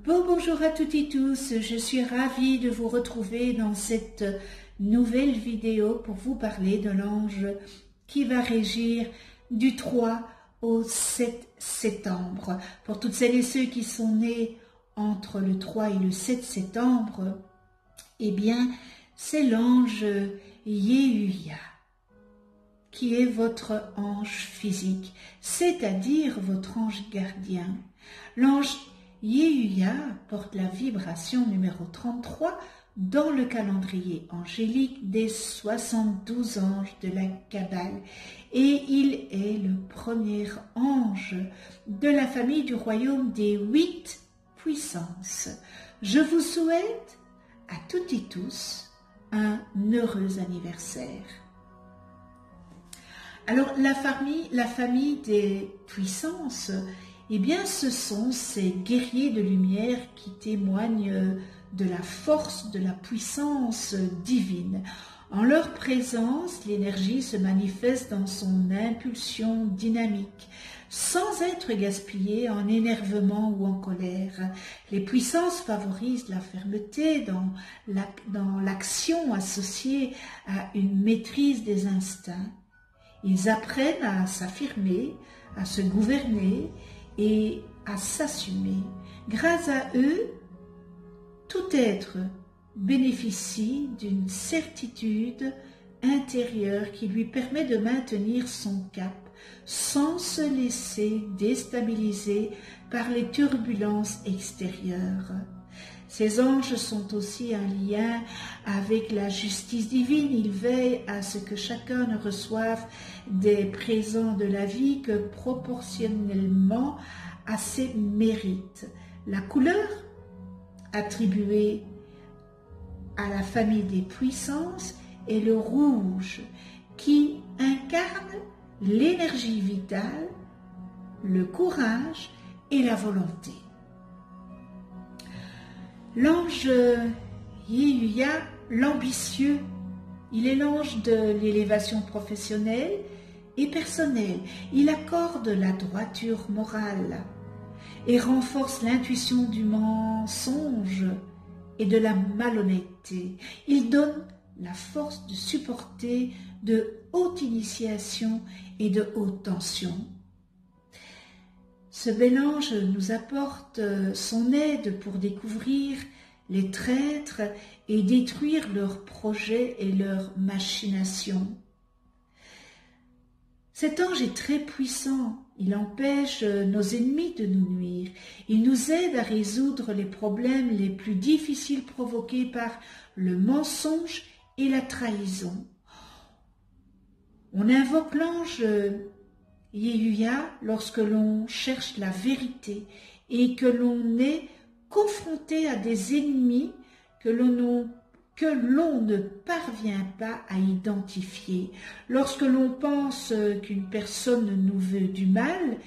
Bonjour à toutes et tous, je suis ravie de vous retrouver dans cette nouvelle vidéo pour vous parler de l'ange qui va régir du 3 au 7 septembre. Pour toutes celles et ceux qui sont nés entre le 3 et le 7 septembre, eh bien, c'est l'ange Yehuya qui est votre ange physique, c'est-à-dire votre ange gardien. L'ange Yehuya porte la vibration numéro 33 dans le calendrier angélique des 72 anges de la Kabbale et il est le premier ange de la famille du royaume des 8 puissances. Je vous souhaite à toutes et tous un heureux anniversaire. Alors la famille des puissances, eh bien, ce sont ces guerriers de lumière qui témoignent de la force, de la puissance divine. En leur présence, l'énergie se manifeste dans son impulsion dynamique, sans être gaspillée en énervement ou en colère. Les puissances favorisent la fermeté dans l'action associée à une maîtrise des instincts. Ils apprennent à s'affirmer, à se gouverner et à s'assumer. Grâce à eux, tout être bénéficie d'une certitude intérieure qui lui permet de maintenir son cap sans se laisser déstabiliser par les turbulences extérieures. Ces anges sont aussi un lien avec la justice divine. Ils veillent à ce que chacun ne reçoive des présents de la vie que proportionnellement à ses mérites. La couleur attribuée à la famille des puissances est le rouge, qui incarne l'énergie vitale, le courage et la volonté. L'ange Yehuya, l'ambitieux, il est l'ange de l'élévation professionnelle et personnelle. Il accorde la droiture morale et renforce l'intuition du mensonge et de la malhonnêteté. Il donne la force de supporter de haute initiation et de haute tension. Ce bel ange nous apporte son aide pour découvrir les traîtres et détruire leurs projets et leurs machinations. Cet ange est très puissant, il empêche nos ennemis de nous nuire, il nous aide à résoudre les problèmes les plus difficiles provoqués par le mensonge et la trahison. On invoque l'ange Yehuya lorsque l'on cherche la vérité et que l'on est confronté à des ennemis que l'on ne parvient pas à identifier. Lorsque l'on pense qu'une personne nous veut du mal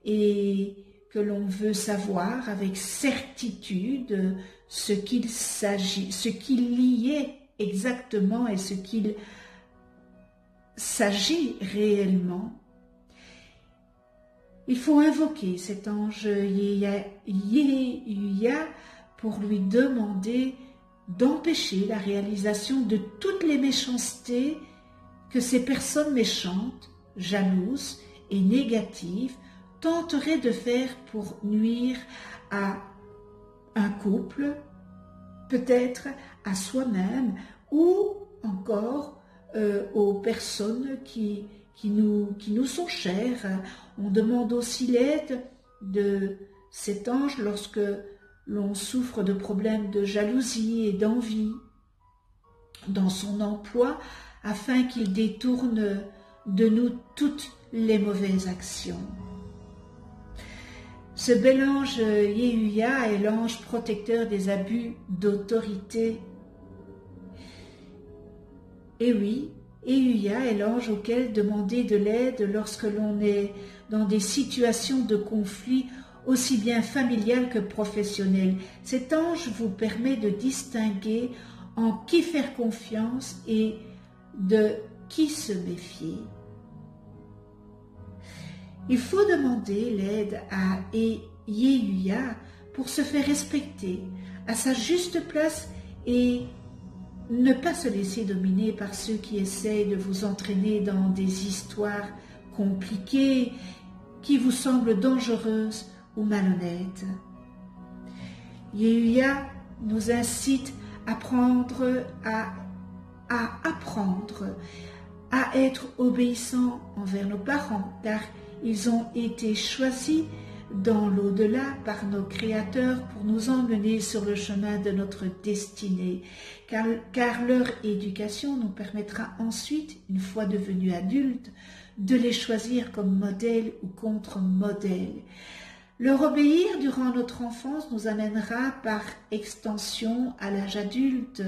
et que l'on veut savoir avec certitude ce qu'il y est exactement et ce qu'il s'agit réellement, il faut invoquer cet ange Yehuya pour lui demander d'empêcher la réalisation de toutes les méchancetés que ces personnes méchantes, jalouses et négatives tenteraient de faire pour nuire à un couple, peut-être à soi-même ou encore aux personnes qui nous sont chères. On demande aussi l'aide de cet ange lorsque l'on souffre de problèmes de jalousie et d'envie dans son emploi, afin qu'il détourne de nous toutes les mauvaises actions. Ce bel ange Yehuya est l'ange protecteur des abus d'autorité. Et oui, Yehuya est l'ange auquel demander de l'aide lorsque l'on est dans des situations de conflit aussi bien familiales que professionnelles. Cet ange vous permet de distinguer en qui faire confiance et de qui se méfier. Il faut demander l'aide à Yehuya pour se faire respecter à sa juste place et ne pas se laisser dominer par ceux qui essayent de vous entraîner dans des histoires compliquées qui vous semblent dangereuses ou malhonnêtes. Yehuya nous incite à apprendre à être obéissants envers nos parents, car ils ont été choisis dans l'au-delà par nos créateurs pour nous emmener sur le chemin de notre destinée, car leur éducation nous permettra ensuite, une fois devenus adultes, de les choisir comme modèle ou contre-modèle. Leur obéir durant notre enfance nous amènera par extension à l'âge adulte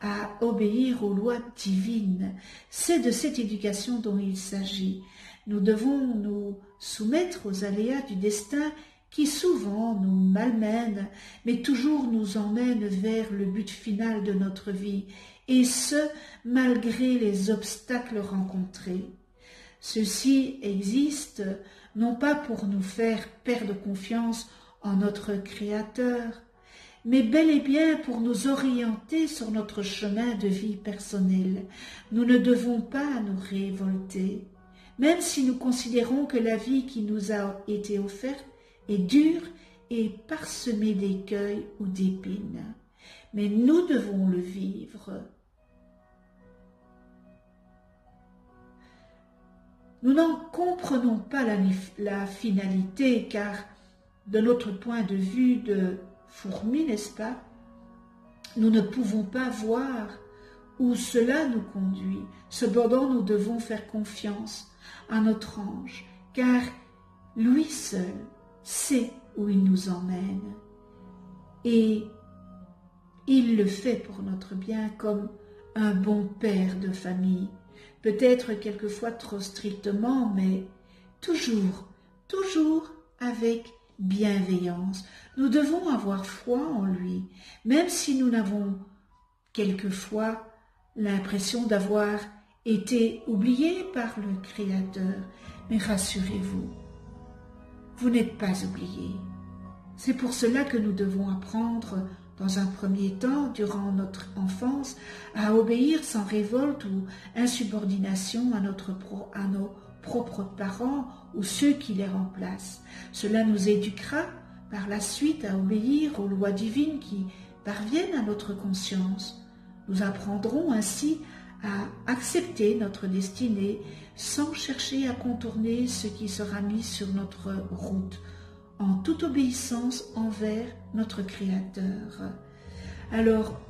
à obéir aux lois divines. C'est de cette éducation dont il s'agit. Nous devons nous soumettre aux aléas du destin qui souvent nous malmènent, mais toujours nous emmènent vers le but final de notre vie, et ce, malgré les obstacles rencontrés. Ceux-ci existent non pas pour nous faire perdre confiance en notre Créateur, mais bel et bien pour nous orienter sur notre chemin de vie personnel. Nous ne devons pas nous révolter, même si nous considérons que la vie qui nous a été offerte est dure et parsemée d'écueils ou d'épines. Mais nous devons le vivre. Nous n'en comprenons pas la finalité, car de notre point de vue de fourmi, n'est-ce pas, nous ne pouvons pas voir où cela nous conduit. Cependant, nous devons faire confiance à notre ange, car lui seul sait où il nous emmène. Et il le fait pour notre bien comme un bon père de famille. Peut-être quelquefois trop strictement, mais toujours avec bienveillance. Nous devons avoir foi en lui, même si nous n'avons quelquefois l'impression d'avoir été oubliés par le Créateur. Mais rassurez-vous, vous n'êtes pas oubliés. C'est pour cela que nous devons apprendre dans un premier temps, durant notre enfance, à obéir sans révolte ou insubordination à nos propres parents ou ceux qui les remplacent. Cela nous éduquera par la suite à obéir aux lois divines qui parviennent à notre conscience. Nous apprendrons ainsi à accepter notre destinée sans chercher à contourner ce qui sera mis sur notre route, en toute obéissance envers notre Créateur. Alors,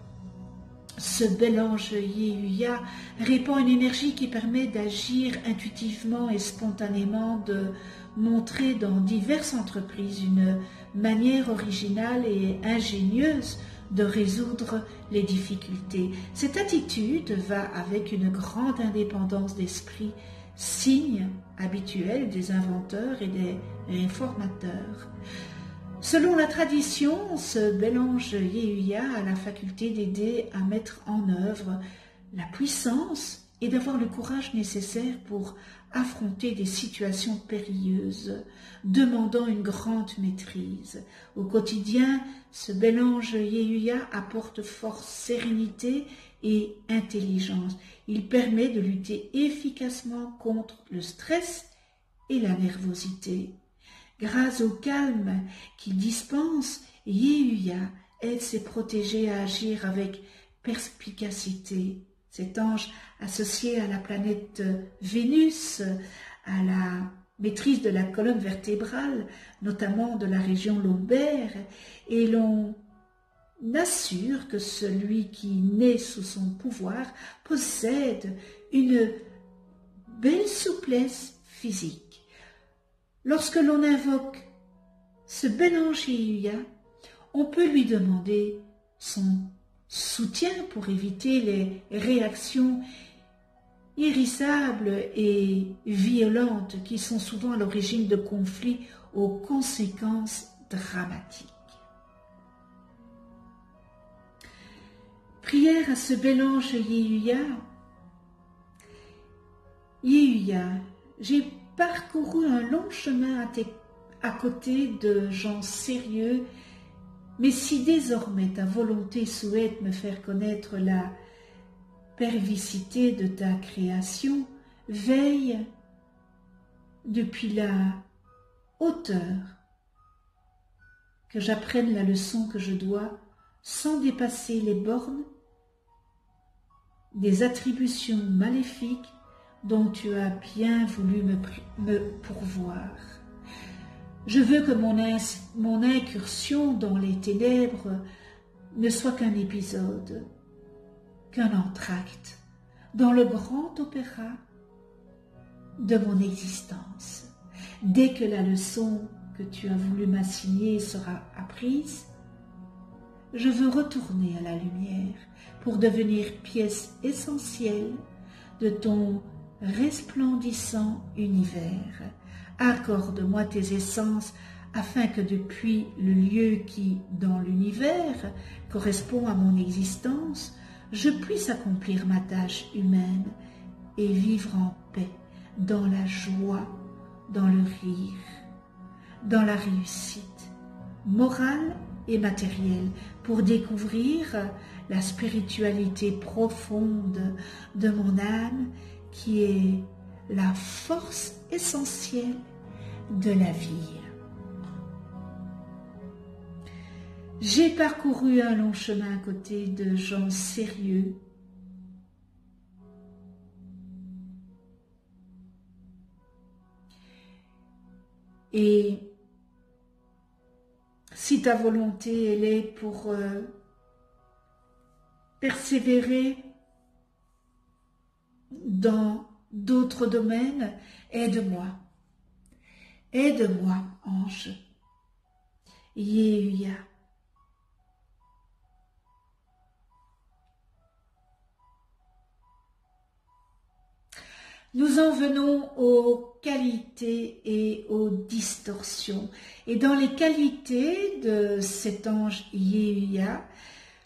ce bel ange Yehuya répand une énergie qui permet d'agir intuitivement et spontanément, de montrer dans diverses entreprises une manière originale et ingénieuse de résoudre les difficultés. Cette attitude va avec une grande indépendance d'esprit, signe habituel des inventeurs et des réformateurs. Selon la tradition, ce bel ange Yehuya a la faculté d'aider à mettre en œuvre la puissance et d'avoir le courage nécessaire pour affronter des situations périlleuses, demandant une grande maîtrise. Au quotidien, ce bel ange Yehuya apporte force, sérénité et intelligence. Il permet de lutter efficacement contre le stress et la nervosité. Grâce au calme qu'il dispense, Yehuya aide ses protégés à agir avec perspicacité. Cet ange, associé à la planète Vénus, à la maîtrise de la colonne vertébrale, notamment de la région lombaire, et l'on assure que celui qui naît sous son pouvoir possède une belle souplesse physique. Lorsque l'on invoque ce bel ange Yehuya, on peut lui demander son soutien pour éviter les réactions irrissables et violentes qui sont souvent à l'origine de conflits aux conséquences dramatiques. Prière à ce bel ange Yehuya. Yehuya, j'ai parcouru un long chemin à côté de gens sérieux Mais si désormais ta volonté souhaite me faire connaître la pervicité de ta création, veille depuis la hauteur que j'apprenne la leçon que je dois sans dépasser les bornes des attributions maléfiques dont tu as bien voulu me pourvoir. Je veux que mon incursion dans les ténèbres ne soit qu'un épisode, qu'un entracte dans le grand opéra de mon existence. Dès que la leçon que tu as voulu m'assigner sera apprise, je veux retourner à la lumière pour devenir pièce essentielle de ton resplendissant univers. Accorde-moi tes essences afin que depuis le lieu qui, dans l'univers, correspond à mon existence, je puisse accomplir ma tâche humaine et vivre en paix, dans la joie, dans le rire, dans la réussite morale et matérielle, pour découvrir la spiritualité profonde de mon âme qui est la force essentielle de la vie. J'ai parcouru un long chemin à côté de gens sérieux, et si ta volonté elle est pour persévérer dans d'autres domaines, aide-moi. Aide-moi, ange. Yehuya. Nous en venons aux qualités et aux distorsions. Et dans les qualités de cet ange Yehuya,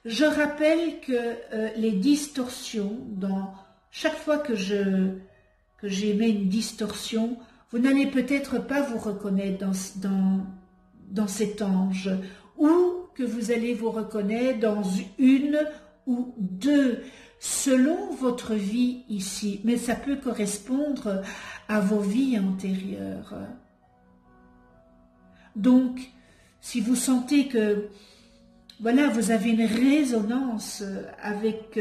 je rappelle que les distorsions, dans chaque fois que j'émets une distorsion, vous n'allez peut-être pas vous reconnaître dans cet ange, ou que vous allez vous reconnaître dans une ou deux, selon votre vie ici, mais ça peut correspondre à vos vies antérieures. Donc, si vous sentez que, voilà, vous avez une résonance avec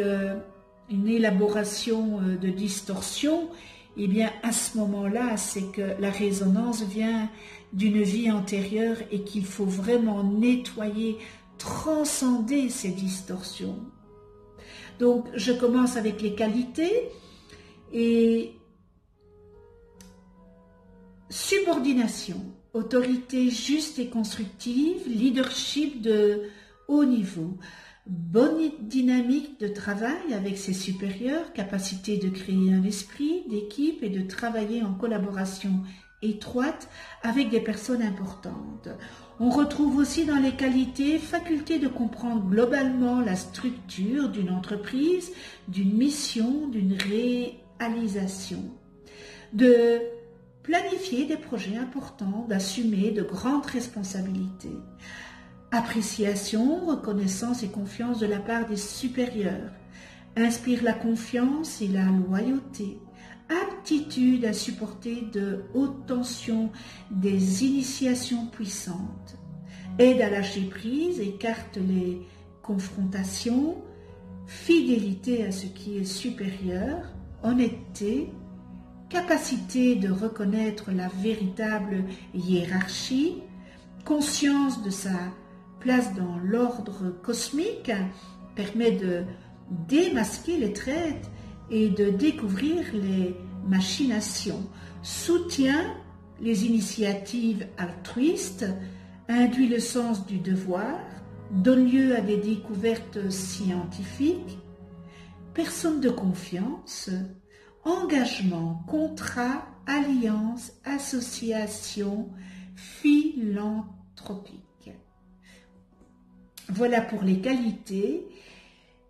une élaboration de distorsion, eh bien, à ce moment-là, c'est que la résonance vient d'une vie antérieure et qu'il faut vraiment nettoyer, transcender ces distorsions. Donc, je commence avec les qualités et subordination, autorité juste et constructive, leadership de haut niveau, bonne dynamique de travail avec ses supérieurs, capacité de créer un esprit d'équipe et de travailler en collaboration étroite avec des personnes importantes. On retrouve aussi dans les qualités faculté de comprendre globalement la structure d'une entreprise, d'une mission, d'une réalisation, de planifier des projets importants, d'assumer de grandes responsabilités. Appréciation, reconnaissance et confiance de la part des supérieurs, inspire la confiance et la loyauté. Aptitude à supporter de hautes tensions, des initiations puissantes. Aide à lâcher prise, écarte les confrontations. Fidélité à ce qui est supérieur. Honnêteté. Capacité de reconnaître la véritable hiérarchie. Conscience de sa place dans l'ordre cosmique. Permet de démasquer les traites et de découvrir les machinations, soutient les initiatives altruistes, induit le sens du devoir, donne lieu à des découvertes scientifiques, personne de confiance, engagement, contrat, alliance, association, philanthropique. Voilà pour les qualités.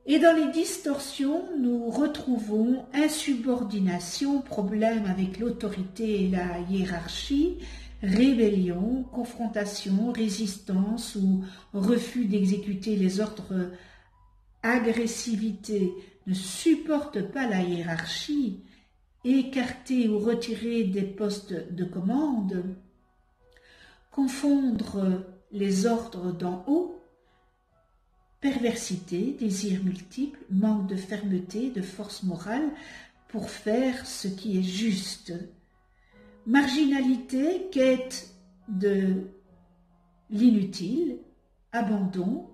Et dans les distorsions, nous retrouvons insubordination, problème avec l'autorité et la hiérarchie, rébellion, confrontation, résistance ou refus d'exécuter les ordres, agressivité, ne supporte pas la hiérarchie, écarter ou retirer des postes de commande, confondre les ordres d'en haut, perversité, désirs multiples, manque de fermeté, de force morale pour faire ce qui est juste, marginalité, quête de l'inutile, abandon,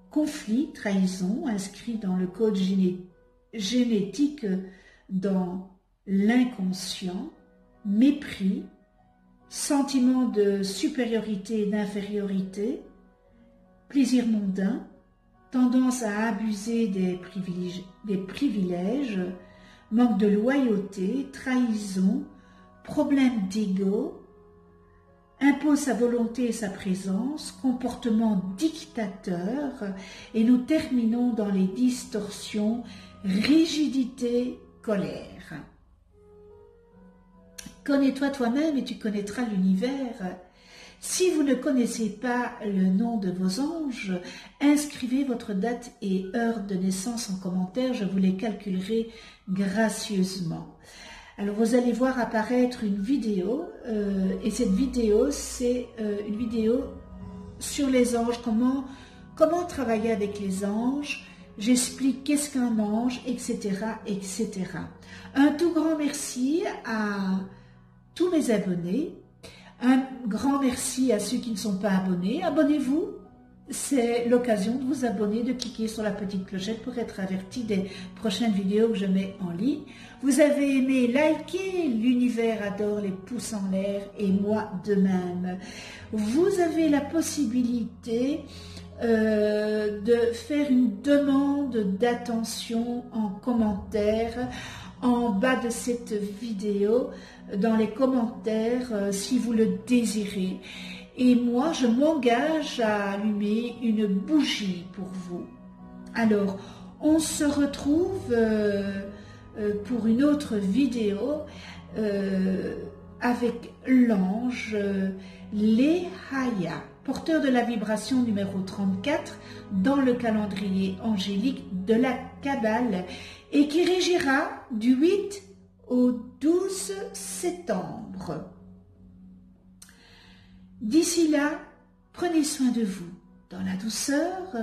conflit, trahison, inscrit dans le code génétique, dans l'inconscient, mépris, sentiment de supériorité et d'infériorité, plaisir mondain, tendance à abuser des privilèges, manque de loyauté, trahison, problème d'ego, impose sa volonté et sa présence, comportement dictateur, et nous terminons dans les distorsions, rigidité, colère. Connais-toi toi-même et tu connaîtras l'univers. Si vous ne connaissez pas le nom de vos anges, inscrivez votre date et heure de naissance en commentaire, je vous les calculerai gracieusement. Alors vous allez voir apparaître une vidéo, et cette vidéo c'est une vidéo sur les anges, comment travailler avec les anges, j'explique qu'est-ce qu'un ange, etc., etc. Un tout grand merci à tous mes abonnés, un grand merci à ceux qui ne sont pas abonnés, abonnez-vous. C'est l'occasion de vous abonner, de cliquer sur la petite clochette pour être averti des prochaines vidéos que je mets en ligne. Vous avez aimé, likez, l'univers adore les pouces en l'air et moi de même. Vous avez la possibilité de faire une demande d'attention en commentaire en bas de cette vidéo, dans les commentaires si vous le désirez. Et moi, je m'engage à allumer une bougie pour vous. Alors, on se retrouve pour une autre vidéo avec l'ange Lehaya, porteur de la vibration numéro 34 dans le calendrier angélique de la Kabbale et qui régira du 8 au 12 septembre. D'ici là, prenez soin de vous dans la douceur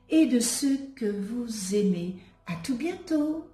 et de ceux que vous aimez. À tout bientôt.